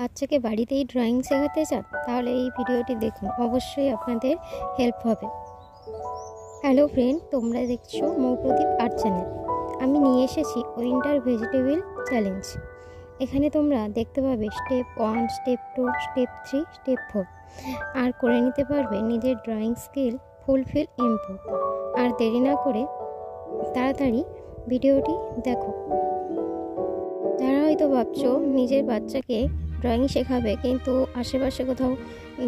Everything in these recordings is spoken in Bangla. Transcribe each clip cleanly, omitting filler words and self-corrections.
বাচ্চাকে বাড়িতেই ড্রয়িং শেখাতে চান তাহলে এই ভিডিওটি দেখুন, অবশ্যই আপনাদের হেল্প হবে। হ্যালো ফ্রেন্ড, তোমরা দেখছো মৌপ্রদীপ আর্ট চ্যানেল। আমি নিয়ে এসেছি উইন্টার ভেজিটেবল চ্যালেঞ্জ। এখানে তোমরা দেখতে পাবে স্টেপ 1, স্টেপ 2, স্টেপ 3, স্টেপ 4 আর করে নিতে পারবে নিজের ড্রয়িং স্কিল ফুলফিল ইমপ্রুভ। আর দেরি না করে তাড়াতাড়ি ভিডিওটি দেখো। যারা হয়তো ভাবছো নিজের বাচ্চাকে ড্রয়িং শেখাবে কিন্তু আশেপাশে কোথাও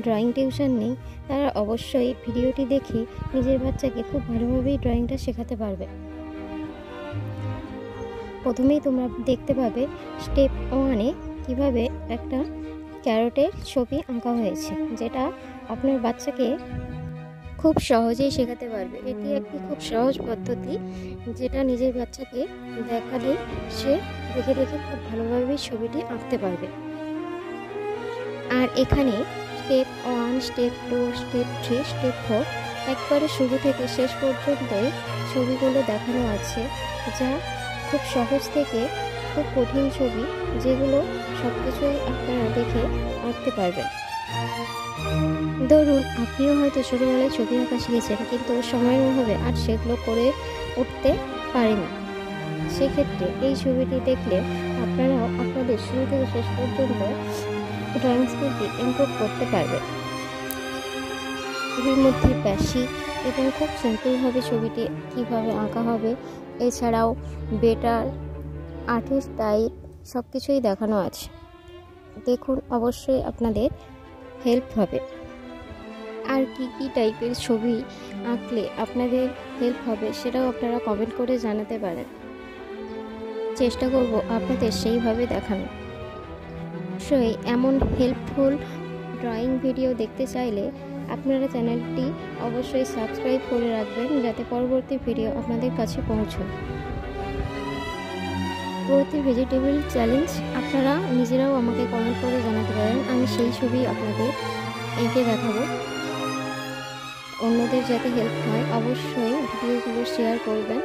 ড্রয়িং টিউশন নেই, তারা অবশ্যই ভিডিওটি দেখে নিজের বাচ্চাকে খুব ভালোভাবেই ড্রয়িংটা শেখাতে পারবে। প্রথমেই তোমরা দেখতে পাবে স্টেপ 1-এ কীভাবে একটা ক্যারটের ছবি আঁকা হয়েছে, যেটা আপনার বাচ্চাকে খুব সহজেই শেখাতে পারবে। এটি একটি খুব সহজ পদ্ধতি, যেটা নিজের বাচ্চাকে দেখালে সে দেখে দেখে খুব ভালোভাবে ছবিটি আঁকতে পারবে। আর এখানে স্টেপ 1, স্টেপ 2, স্টেপ 3, স্টেপ 4 একবারে শুরু থেকে শেষ পর্যন্তই ছবিগুলো দেখানো আছে, যা খুব সহজ থেকে খুব কঠিন ছবি, যেগুলো সব কিছুই আপনারা দেখে আঁকতে পারবেন। ধরুন আপনিও হয়তো ছোটোবেলায় ছবি আঁকা শিখেছেন, কিন্তু সময়ের অভাবে আর সেগুলো করে উঠতে পারেনি। সেক্ষেত্রে এই ছবিটি দেখলে আপনারাও আপনাদের শুরু থেকে শেষ পর্যন্ত ড্রয়িং স্কিলটি ইমপ্রুভ করতে পারবেন। ছবির মধ্যে বেসিক এবং খুব সিম্পলভাবে ছবিটি কীভাবে আঁকা হবে, এছাড়াও বেটার, আর্টিস্ট টাইপ সব কিছুই দেখানো আছে। দেখুন, অবশ্যই আপনাদের হেল্প হবে। আর কি টাইপের ছবি আঁকলে আপনাদের হেল্প হবে সেটাও আপনারা কমেন্ট করে জানাতে পারেন। চেষ্টা করব আপনাদের সেইভাবে দেখানো। অবশ্যই এমন হেল্পফুল ড্রয়িং ভিডিও দেখতে চাইলে আপনারা চ্যানেলটি অবশ্যই সাবস্ক্রাইব করে রাখবেন, যাতে পরবর্তী ভিডিও আপনাদের কাছে পৌঁছয়। পরবর্তী ভেজিটেবল চ্যালেঞ্জ আপনারা নিজেরাও আমাকে কমেন্ট করে জানাতে পারেন, আমি সেই ছবি আপনাদের এঁকে দেখাবো। অন্যদের যাতে হেল্প হয় অবশ্যই ভিডিওগুলো শেয়ার করবেন।